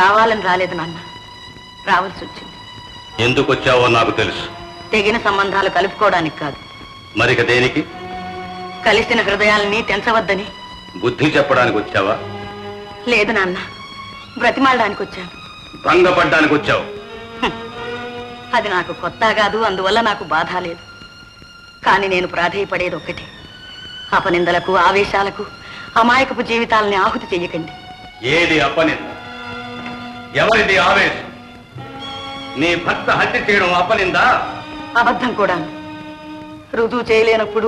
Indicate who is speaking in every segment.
Speaker 1: కావాలని రాలేదు నాన్న, రావాల్సి వచ్చింది.
Speaker 2: ఎందుకు వచ్చావో నాకు తెలుసు.
Speaker 1: తెగిన సంబంధాలు కలుపుకోవడానికి కాదు.
Speaker 2: మరిక దేనికి?
Speaker 1: కలిసిన హృదయాలని తెంచవద్దని.
Speaker 2: బుద్ధి చెప్పడానికి వచ్చావా?
Speaker 1: లేదు నాన్న, బ్రతిమాలడానికి వచ్చాను.
Speaker 2: భంగపడ్డానికి వచ్చావు.
Speaker 1: అది నాకు కొత్త కాదు, అందువల్ల నాకు బాధ లేదు. కానీ నేను ప్రాధేయపడేది ఒక్కటే, అపనిందలకు ఆవేశాలకు అమాయకపు జీవితాలని ఆహుతి చెయ్యకండి.
Speaker 2: ఏది అపనింద? ఎవరిది ఆవేశం? నీ భర్త హత్య చేయడం అపనిందా?
Speaker 1: అబద్ధం కూడా. రుజువు చేయలేనప్పుడు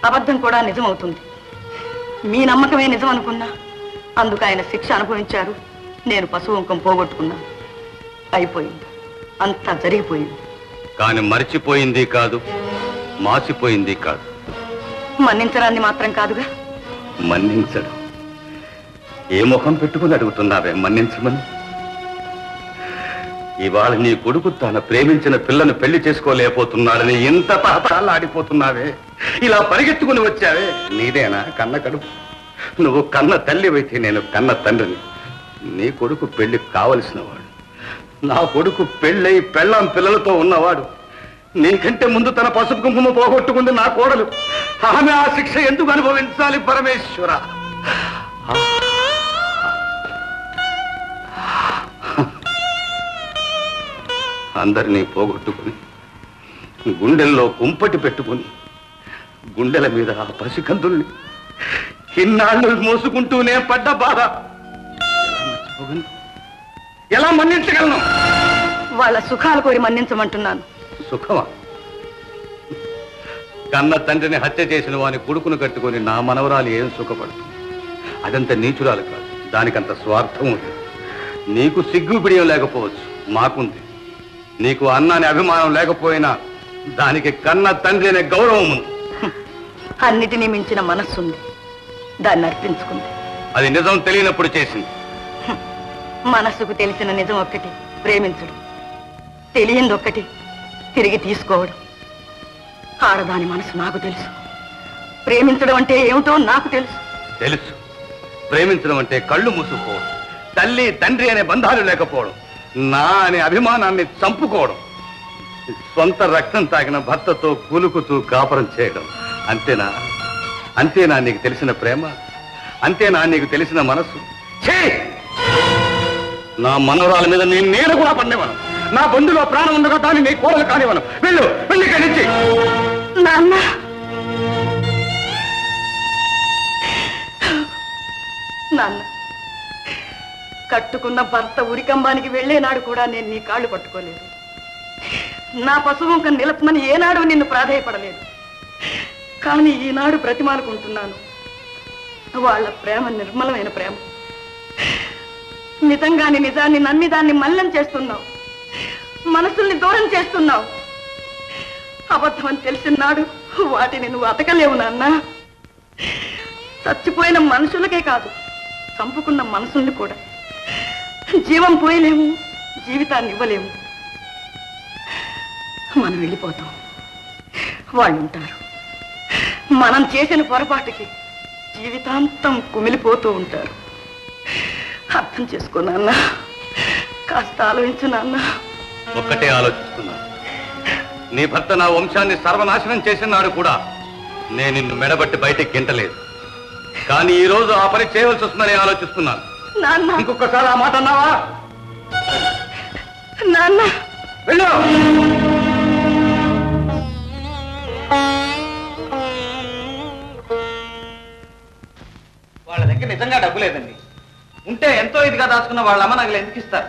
Speaker 1: అబద్ధం కూడా నిజమవుతుంది. మీ నమ్మకమే నిజం అనుకున్నా అందుకు ఆయన శిక్ష అనుభవించారు, నేను పశువుంకం పోగొట్టుకున్నాను. అయిపోయింది, అంతా జరిగిపోయింది.
Speaker 2: కాని మరిచిపోయింది కాదు, మాసిపోయింది కాదు.
Speaker 1: మన్నించడాన్ని మాత్రం కాదుగా.
Speaker 2: మన్నించడం? ఏ ముఖం పెట్టుకుని అడుగుతున్నావే మన్నించమని? ఇవాళ నీ కొడుకు తన ప్రేమించిన పిల్లను పెళ్లి చేసుకోలేకపోతున్నాడని ఇంత తాళాడిపోతున్నావే, ఇలా పరిగెత్తుకుని వచ్చావే. నీదేనా కన్న కడుపు? నువ్వు కన్న తల్లివైతే నేను కన్న తండ్రిని. నీ కొడుకు పెళ్లి కావలసిన వాడు, నా కొడుకు పెళ్ళై పెళ్ళాం పిల్లలతో ఉన్నవాడు. నీకంటే ముందు తన పసుపు కుంకుమ పోగొట్టుకుంది నా కోడలు. ఆమె ఆ శిక్ష ఎందుకు అనుభవించాలి పరమేశ్వర? అందరినీ పోగొట్టుకుని గుండెల్లో కుంపటి పెట్టుకుని గుండెల మీద ఆ పసికందుల్ని ఇన్నాళ్ళు మోసుకుంటూనే పడ్డ బాధ ఎలా మన్నించగలను?
Speaker 1: వాళ్ళ సుఖాలు కోరి మన్నించమంటున్నాను.
Speaker 2: సుఖమా? కన్న తండ్రిని హత్య చేసిన వాని కొడుకును కట్టుకొని నా మనవరాలు ఏం సుఖపడుతుంది? అదంత నీచురాలు కాదు, దానికంత స్వార్థం ఉంది. నీకు సిగ్గు బిడియం లేకపోవచ్చు, మాకుంది. నీకు అన్నాని అభిమానం లేకపోయినా దానికి కన్న తండ్రి అనే గౌరవం ఉంది.
Speaker 1: అన్నిటినీ మించిన మనస్సుంది, దాన్ని అర్పించుకుంది.
Speaker 2: అది నిజం తెలియనప్పుడు చేసింది.
Speaker 1: మనస్సుకు తెలిసిన నిజం ఒక్కటి, ప్రేమించడం. తెలియంది ఒక్కటి, తిరిగి తీసుకోవడం. ఆడదాని మనసు నాకు తెలుసు. ప్రేమించడం అంటే ఏమిటో నాకు తెలుసు.
Speaker 2: తెలుసు. ప్రేమించడం అంటే కళ్ళు మూసుకుపోవడం, తల్లి తండ్రి అనే బంధాలు లేకపోవడం, నా అనే అభిమానాన్ని చంపుకోవడం, సొంత రక్తం తాగిన భర్తతో కూలుకుతూ కాపురం చేయడం. అంతేనా? అంతేనా నీకు తెలిసిన ప్రేమ? అంతేనా నీకు తెలిసిన మనస్సు? నా మనవరాల మీద నేను నేను కూడా పడినవను. నా బంధులో ప్రాణం ఉండగా దాన్ని నీ కోడలు కానివను. వెళ్ళు, వెళ్ళి కలిసి.
Speaker 1: నాన్న, నాన్న, కట్టుకున్న భర్త ఉరికంబానికి వెళ్లేనాడు కూడా నేను నీ కాళ్ళు పట్టుకోలేదు. నా పశువుంకం నిలపమని ఏనాడు నిన్ను ప్రాధేయపడలేదు. కానీ ఈనాడు బ్రతిమాలుకుంటున్నాను. వాళ్ళ ప్రేమ నిర్మలమైన ప్రేమ. నిజంగాని నిజాన్ని నమ్మి దాన్ని మల్లం చేస్తున్నావు, మనసుల్ని దూరం చేస్తున్నావు. అబద్ధం అని తెలిసినాడు వాటిని నువ్వు అతకలేవు నాన్న. చచ్చిపోయిన మనుషులకే కాదు, చంపుకున్న మనసుల్ని కూడా జీవం పోయలేము, జీవితాన్ని ఇవ్వలేము. మనం వెళ్ళిపోతాం, వాళ్ళు ఉంటారు. మనం చేసిన పొరపాటుకి జీవితాంతం కుమిలిపోతూ ఉంటారు. అర్థం చేసుకో నాన్న, కాస్త ఆలోచించు నాన్న.
Speaker 2: ఒక్కటే ఆలోచిస్తున్నా, నీ భర్త నా వంశాన్ని సర్వనాశనం చేసినాడు కూడా నేను నిన్ను మెడబట్టి బయటికి గింటలేదు. కానీ ఈ రోజు ఆ పని చేయవలసి వస్తుందని ఆలోచిస్తున్నాను.
Speaker 1: నాన్న,
Speaker 2: ఇంకొకసారి ఆ మాట అన్నావా?
Speaker 1: నాన్న,
Speaker 2: వెళ్ళు.
Speaker 3: వాళ్ళ దగ్గర నిజంగా డబ్బు లేదండి. ఉంటే ఎంతో ఇదిగా దాచుకున్న వాళ్ళ అమ్మ నగలు ఎందుకు ఇస్తారు?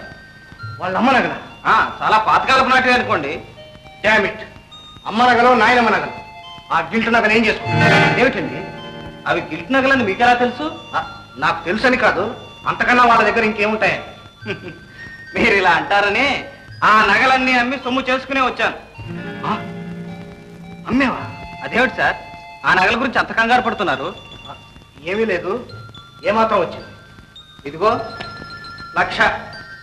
Speaker 4: వాళ్ళ అమ్మ నగల
Speaker 3: చాలా పాతకాలపు నాటివి అనుకోండి.
Speaker 4: డామిట్, అమ్మ నగలు నాయనమ్మ నగలు. ఆ గిల్ట్ నగలు ఏం చేసుకుంటారు? ఏమిటండి
Speaker 3: అవి గిల్ట్ నగలని మీకెలా తెలుసు?
Speaker 4: నాకు తెలుసని కాదు, అంతకన్నా వాళ్ళ దగ్గర ఇంకేముంటాయి?
Speaker 3: మీరు ఇలా అంటారని ఆ నగలన్నీ అమ్మి సొమ్ము చేసుకునే వచ్చాను.
Speaker 4: అమ్మేవా?
Speaker 3: అదేమిటి సార్ ఆ నగల గురించి అంత కంగారు పడుతున్నారు?
Speaker 4: ఏమీ లేదు. ఏమాత్రం వచ్చింది?
Speaker 3: ఇదిగో 1,00,000.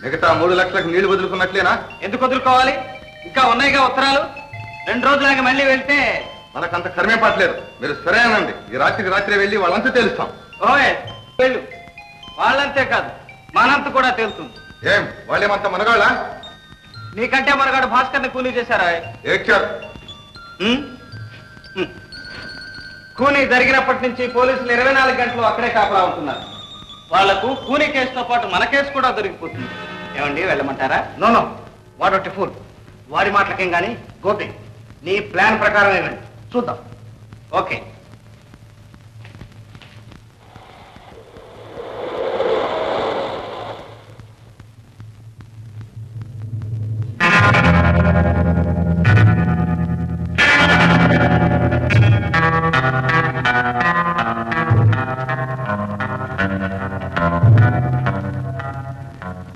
Speaker 2: మిగతా 3 లక్షలకు నీళ్లు వదులుకున్నట్లేనా?
Speaker 3: ఎందుకు వదులుకోవాలి? ఇంకా ఉన్నాయిగా ఉత్తరాలు. 2 రోజులాగా మళ్ళీ వెళ్తే
Speaker 2: మనకంత కర్మే పట్టలేదు. మీరు సరేనండి, ఈ రాత్రికి రాత్రి వెళ్ళి వాళ్ళంతా తెలుస్తాం.
Speaker 3: ఓయ్ వెళ్ళు. వాళ్ళంతే కాదు, మనంత కూడా తెలుస్తుంది.
Speaker 5: ఏం వాళ్ళేమంత మనగాళ్ళ?
Speaker 3: నీకంటే మనగాడు భాస్కర్ని కూలీ చేశారా?
Speaker 5: ఏడ్చారు.
Speaker 3: కూనీ జరిగినప్పటి నుంచి పోలీసులు 24 గంటలు అక్కడే కాపలా ఉంటున్నారు. వాళ్లకు కూనీ కేసుతో పాటు మన కేసు కూడా దొరికిపోతుంది. ఏమండి వెళ్ళమంటారా?
Speaker 4: నో నో, వాడొట్టి ఫూల్. వాడి మాటలకేం కానీ గోపి నీ ప్లాన్ ప్రకారం ఇవ్వండి, చూద్దాం.
Speaker 3: ఓకే.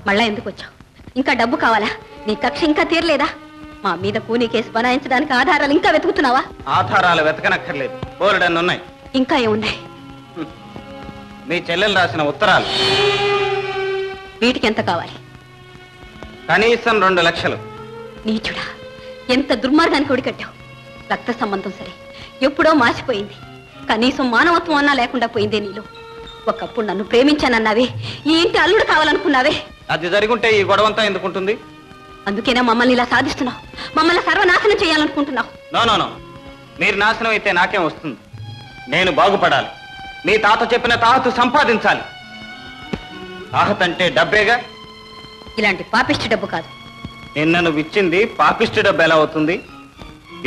Speaker 6: మళ్ళా ఎందుకు వచ్చావు? ఇంకా డబ్బు కావాలా? నీ కక్ష ఇంకా తీరలేదా? మా మీద కూనీ కేసు బనాయించడానికి ఆధారాలు ఇంకా వెతుకుతున్నావా?
Speaker 3: ఆధారాలు వెతకనక్కర్లేదు, బోలెడన్ని ఉన్నాయి.
Speaker 6: ఇంకా ఏమున్నాయి?
Speaker 3: మీ చెల్లెలు రాసిన ఉత్తరాలు.
Speaker 6: వీటికి ఎంత కావాలి?
Speaker 3: కనీసం 2 లక్షలు.
Speaker 6: నీచుడా, ఎంత దుర్మార్గానికి ఒడికట్టావు. రక్త సంబంధం సరే, ఎప్పుడో మాసిపోయింది. కనీసం మానవత్వం అన్నా లేకుండా పోయిందే నీలో. ఒకప్పుడు నన్ను ప్రేమించానన్నావే, ఈ ఇంటి అల్లుడు కావాలనుకున్నావే.
Speaker 3: అది జరుగుంటే ఈ గొడవంతా ఎందుకుంటుంది?
Speaker 6: అందుకేనా మమ్మల్ని ఇలా సాధిస్తున్నావు? మమ్మల్ని సర్వనాశనం చేయాలనుకుంటున్నావు?
Speaker 3: నో నో నో, మీరు నాశనం అయితే నాకేం వస్తుంది? నేను బాగుపడాలి. మీ తాత చెప్పిన తాహతు సంపాదించాలి. తాహత్ అంటే డబ్బేగా.
Speaker 6: ఇలాంటి పాపిష్టి డబ్బు కాదు.
Speaker 3: నిన్న నువ్వు ఇచ్చింది పాపిష్టి డబ్బు ఎలా అవుతుంది?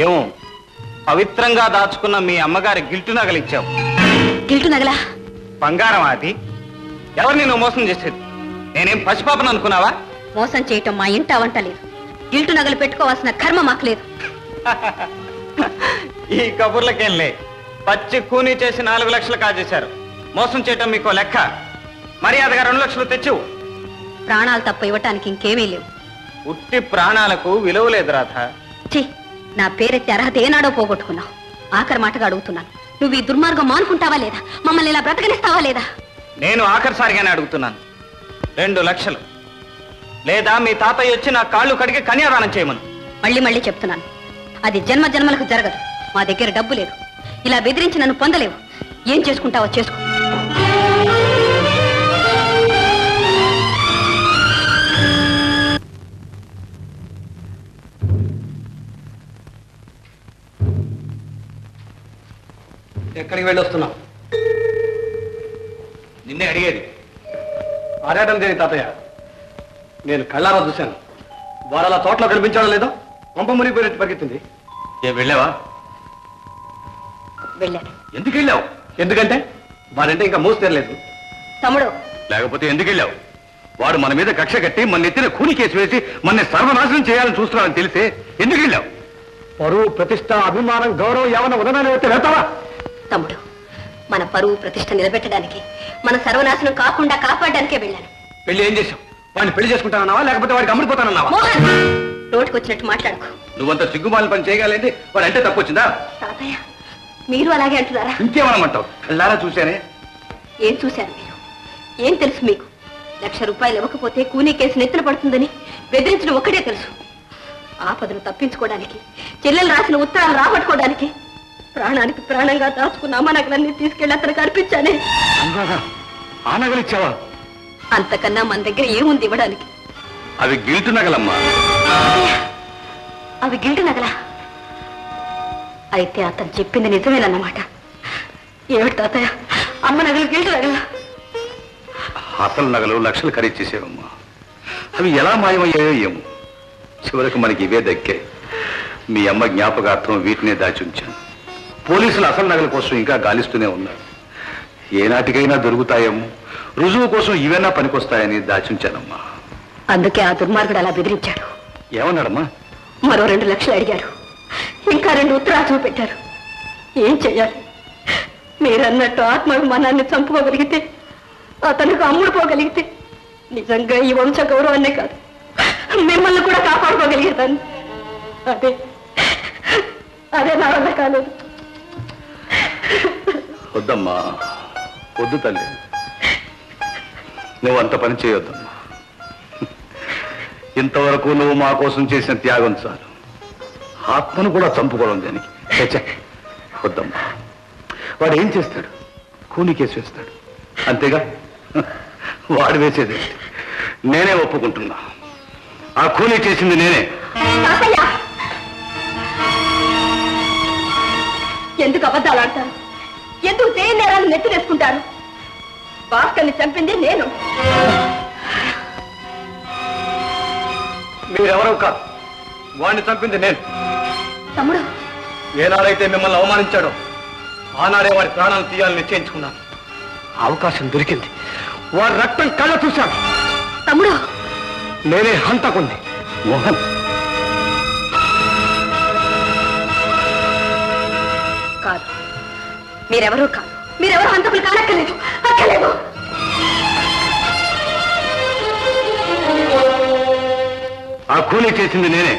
Speaker 3: ఏమో, పవిత్రంగా దాచుకున్న మీ అమ్మగారి గిల్టు నగలిచ్చావు.
Speaker 6: గిల్టు నగలా?
Speaker 3: బంగారం అది. ఎవరిని నువ్వు మోసం చేసేది? నేనేం పసిపాపను అనుకున్నావా?
Speaker 6: మోసం చేయటం మా ఇంట వంట లేదు. గిల్టు నగలు పెట్టుకోవాల్సిన కర్మ మాకు లేదు.
Speaker 3: ఈ కబుర్లకేం లే. పచ్చి కూనీ చేసి 4 లక్షలు కాజేశారు. మోసం చేయటం మీకు లెక్క. మర్యాదగా 2 లక్షలు తెచ్చివు.
Speaker 6: ప్రాణాలు తప్ప ఇవ్వటానికి ఇంకేమీ లేవు.
Speaker 3: ఉట్టి ప్రాణాలకు విలువ లేదు రాధ.
Speaker 6: ఛీ, నా పేరెత్తి అర్హత ఏనాడో పోగొట్టుకున్నావు. ఆఖరి మాటగా అడుగుతున్నాను, నువ్వు ఈ దుర్మార్గం మానుకుంటావా లేదా? మమ్మల్ని ఇలా బ్రతకనిస్తావా లేదా?
Speaker 3: నేను ఆఖరిసారిగానే అడుగుతున్నాను. 2 లక్షలు లేదా మీ తాతయ్య వచ్చి నా కాళ్ళు కడిగి కన్యాదానం చేయమను.
Speaker 6: మళ్ళీ మళ్ళీ చెప్తున్నాను, అది జన్మ జన్మలకు జరగదు. మా దగ్గర డబ్బు లేదు. ఇలా బెదిరించి నన్ను పొందలేవు. ఏం చేసుకుంటావో చేసుకో.
Speaker 4: ఎక్కడికి వెళ్ళొస్తున్నావు?
Speaker 3: నిన్నే అడిగేది.
Speaker 4: ఆరాటం దేని తాతయ్య? నేను కళ్ళారా చూశాను. వారు అలా తోటలో కనిపించాడో లేదో పంప మునిగిపోయినట్టు పరిగెత్తింది.
Speaker 2: ఏ వెళ్ళావా?
Speaker 6: వెళ్ళాను.
Speaker 2: ఎందుకు వెళ్ళావు?
Speaker 4: ఎందుకంటే వారంటే ఇంకా మూసి తెరలేదు.
Speaker 6: తమ్ముడు,
Speaker 2: లేకపోతే ఎందుకు వెళ్ళావు? వాడు మన మీద కక్ష కట్టి మన ఎత్తిన కూని కేసు వేసి మన సర్వనాశనం చేయాలని చూస్తున్నాడని తెలిసే ఎందుకు వెళ్ళావు?
Speaker 4: పరువు, ప్రతిష్ట, అభిమానం, గౌరవం ఏమన్నా ఉన్నదాన్ని అయితే వెళ్తావా?
Speaker 6: తమ్ముడు, మన పరువు ప్రతిష్ట నిలబెట్టడానికి, మన సర్వనాశనం కాకుండా కాపాడడానికే వెళ్ళాను.
Speaker 4: పెళ్లి ఏం చేశావు? వాడిని పెళ్లి చేసుకుంటానన్నావా లేకపోతే వాడికి అమ్ముడిపోతానన్నావా?
Speaker 6: మోహన్, రోడ్డుకు వచ్చినట్టు మాట్లాడుకో.
Speaker 2: నువ్వంత సిగ్గుమాలిన పని చేయగలేంది వాడు అంటే తప్పు వచ్చిందా?
Speaker 6: తాతయ్య, మీరు అలాగే అంటున్నారా?
Speaker 2: ఇంకేమనమంటావు? కళ్ళారా చూశానే.
Speaker 6: ఏం చూశారు మీరు? ఏం తెలుసు మీకు? 1,00,000 రూపాయలు ఇవ్వకపోతే కూనీ కేసు నెత్తిన పడుతుందని బెదిరించడం ఒక్కడే తెలుసు. ఆపదను తప్పించుకోవడానికి, చెల్లెలు రాసిన ఉత్తరాలు రాబట్టుకోవడానికి ప్రాణానికి ప్రాణంగా దాచుకున్న అమ్మ నగలన్నీ తీసుకెళ్లి అతనికి అర్పించానే.
Speaker 2: ఆ నగలిచ్చావా?
Speaker 6: అంతకన్నా మన దగ్గర ఏముంది ఇవ్వడానికి?
Speaker 2: అవి గిల్టు నగలమ్మా.
Speaker 6: అవి గిల్టు నగలా? అయితే అతను చెప్పింది నిజమేనన్నమాట. ఏమిటి తాతయ్య, అమ్మ నగలు గిల్టు నగలా?
Speaker 2: అసలు నగలు లక్షలు ఖరీచేసేవమ్మా. అవి ఎలా మాయమయ్యాయో ఏమో. చివరికి మనకి ఇవే దక్కాయి. మీ అమ్మ జ్ఞాపకార్థం వీటినే దాచి ఉంచాను. పోలీసులు అసలు నగల కోసం ఇంకా గాలిస్తూనే ఉన్నారు. ఏనాటికైనా దొరుకుతాయేమో, రుజువు కోసం ఇవైనా పనికొస్తాయని దాచుంచానమ్మా.
Speaker 6: అందుకే ఆ దుర్మార్గుడు అలా బెదిరించాడు.
Speaker 2: ఏమన్నాడమ్మా?
Speaker 6: మరో 2 లక్షలు అడిగారు. ఇంకా 2 ఉత్తరాలు చూపెట్టారు. ఏం చెయ్యాలి? మీరన్నట్టు ఆత్మాభిమానాన్ని చంపుకోగలిగితే, అతనికి అమ్ముడుపోగలిగితే, నిజంగా ఈ వంశ గౌరవాన్నే కాదు, మిమ్మల్ని కూడా కాపాడుకోగలిగేదాన్ని. అదే అదే నా వల్ల కాలేదు.
Speaker 2: వద్దమ్మా, వద్దు తల్లి, నువ్వు అంత పని చేయొద్దమ్మా. ఇంతవరకు నువ్వు మా కోసం చేసిన త్యాగం చాలు. ఆత్మను కూడా చంపుకోవడం దానికి. వద్దమ్మా. వాడు ఏం చేస్తాడు? కూని కేసు వేస్తాడు, అంతేగా. వాడు వేసేది నేనే ఒప్పుకుంటున్నా. ఆ కూలీ చేసింది నేనే.
Speaker 6: తాతయ్య ఎందుకు అబద్ధాలు ఆడతారు? ఎందుకు చేయని నేరాలు నెత్తినేసుకుంటారు? భాస్కర్ని చంపింది నేను.
Speaker 4: మీరెవరో కాదు, వాడిని చంపింది నేను.
Speaker 6: తమ్ముడు,
Speaker 4: ఏనాడైతే మిమ్మల్ని అవమానించాడో ఆనాడే వాడి ప్రాణాలు తీయాలని నిశ్చయించుకున్నాను. అవకాశం దొరికింది. వాడి రక్తం కళ్ళ చూశాను.
Speaker 6: తమ్ముడు,
Speaker 4: నేనే హంతకుంది.
Speaker 2: మోహన్,
Speaker 6: కాదు, మీరెవరూ కాదు. మీరెవరు హంతకులు కానక్కర్లేదు. అక్కర్లేదు.
Speaker 2: ఆ కూలీ చేసింది నేనే.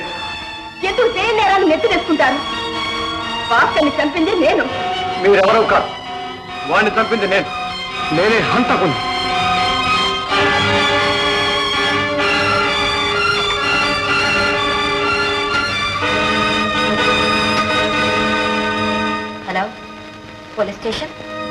Speaker 6: ఎందుకు చేయని నేరాలు నెత్తినేసుకుంటారు? భాస్కర్ని చంపింది నేను.
Speaker 4: మీరెవరో కాదు, వాడిని చంపింది నేను. నేనే హంతకుంది.